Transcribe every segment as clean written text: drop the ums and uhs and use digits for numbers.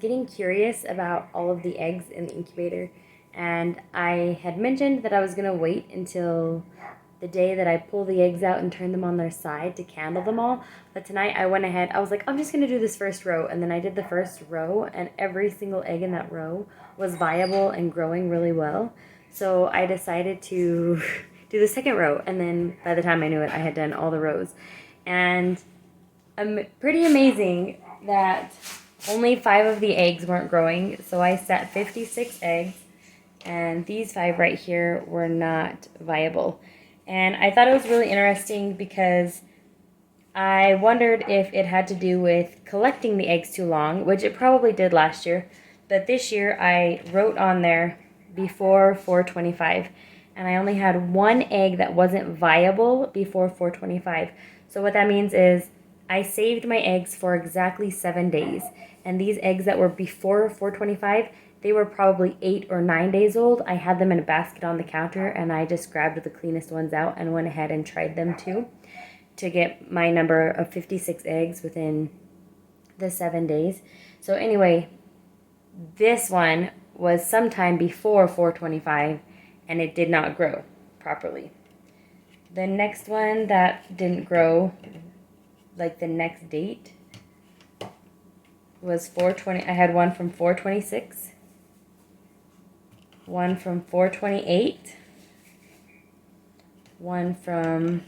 getting curious about all of the eggs in the incubator, and I had mentioned that I was going to wait until the day that I pull the eggs out and turn them on their side to candle them all. But tonight I went ahead, I was like, I'm just going to do this first row. And then I did the first row, and every single egg in that row was viable and growing really well. So I decided to do the second row. And then by the time I knew it, I had done all the rows. And pretty amazing that only 5 of the eggs weren't growing. So I set 56 eggs, and these 5 right here were not viable. And I thought it was really interesting because I wondered if it had to do with collecting the eggs too long, which it probably did last year. But this year I wrote on there before 425, and I only had 1 egg that wasn't viable before 425. So what that means is I saved my eggs for exactly 7 days. And these eggs that were before 425, they were probably 8 or 9 days old. I had them in a basket on the counter, and I just grabbed the cleanest ones out and went ahead and tried them too to get my number of 56 eggs within the 7 days. So anyway, this one was sometime before 425, and it did not grow properly. The next one that didn't grow, like the next date, was 420. I had one from 426. One from 428, one from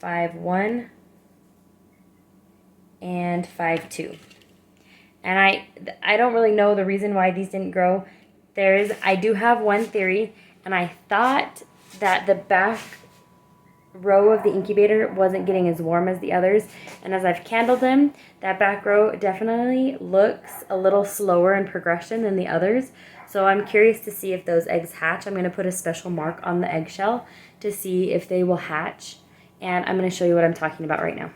5-1, and 5-2. And I don't really know the reason why these didn't grow. I do have one theory, and I thought that the back row of the incubator wasn't getting as warm as the others, and as I've candled them, that back row definitely looks a little slower in progression than the others. So I'm curious to see if those eggs hatch. I'm going to put a special mark on the eggshell to see if they will hatch, and I'm going to show you what I'm talking about right now.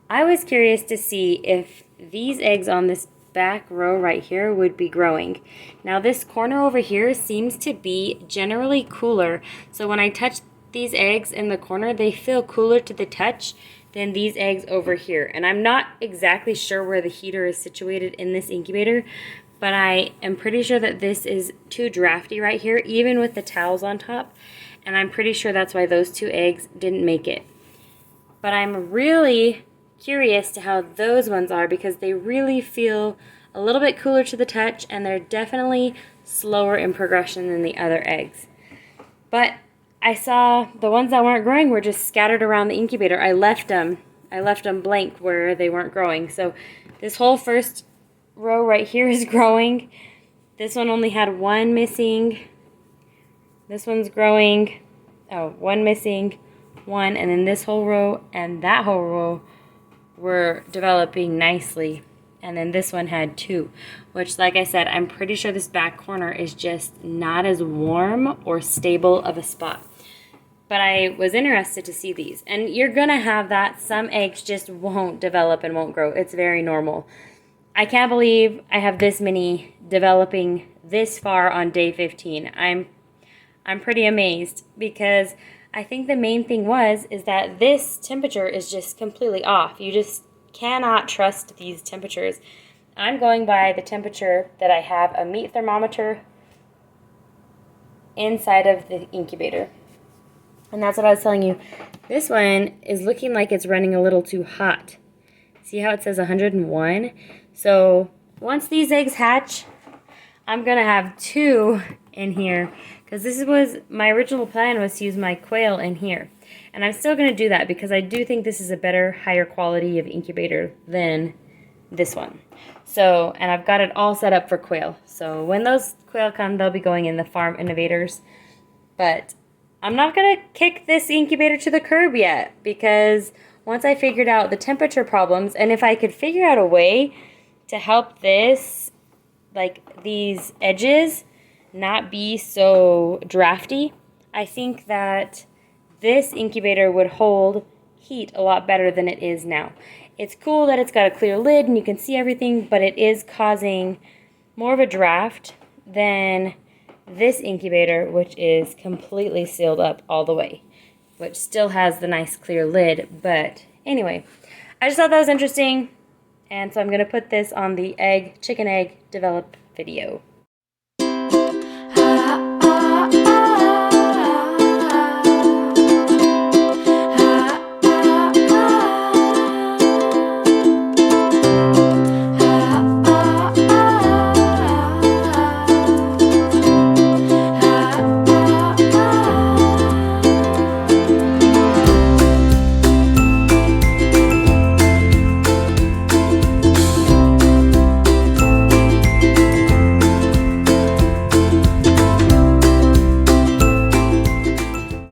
I was curious to see if these eggs on this back row right here would be growing. Now this corner over here seems to be generally cooler, so when I touch these eggs in the corner, they feel cooler to the touch than these eggs over here. And I'm not exactly sure where the heater is situated in this incubator, but I am pretty sure that this is too drafty right here, even with the towels on top. And I'm pretty sure that's why those 2 eggs didn't make it. But I'm really curious to how those ones are, because they really feel a little bit cooler to the touch, and they're definitely slower in progression than the other eggs. But I saw the ones that weren't growing were just scattered around the incubator. I left them blank where they weren't growing. So this whole first row right here is growing. This one only had 1 missing. This one's growing. Oh, 1 missing, 1, and then this whole row and that whole row were developing nicely. And then this one had 2, which, like I said, I'm pretty sure this back corner is just not as warm or stable of a spot. But I was interested to see these. And you're going to have that. Some eggs just won't develop and won't grow. It's very normal. I can't believe I have this many developing this far on day 15. I'm pretty amazed, because I think the main thing is that this temperature is just completely off. You just cannot trust these temperatures. I'm going by the temperature that I have a meat thermometer inside of the incubator. And that's what I was telling you. This one is looking like it's running a little too hot. See how it says 101? So once these eggs hatch, I'm going to have 2 in here, because this was my original plan, was to use my quail in here. And I'm still going to do that, because I do think this is a better, higher quality of incubator than this one. So, and I've got it all set up for quail. So when those quail come, they'll be going in the Farm Innovators. But I'm not going to kick this incubator to the curb yet, because once I figured out the temperature problems, and if I could figure out a way to help this, like these edges, not be so drafty, I think that this incubator would hold heat a lot better than it is now. It's cool that it's got a clear lid and you can see everything, but it is causing more of a draft than this incubator, which is completely sealed up all the way, which still has the nice clear lid. But anyway, I just thought that was interesting, And so I'm going to put this on the chicken egg develop video.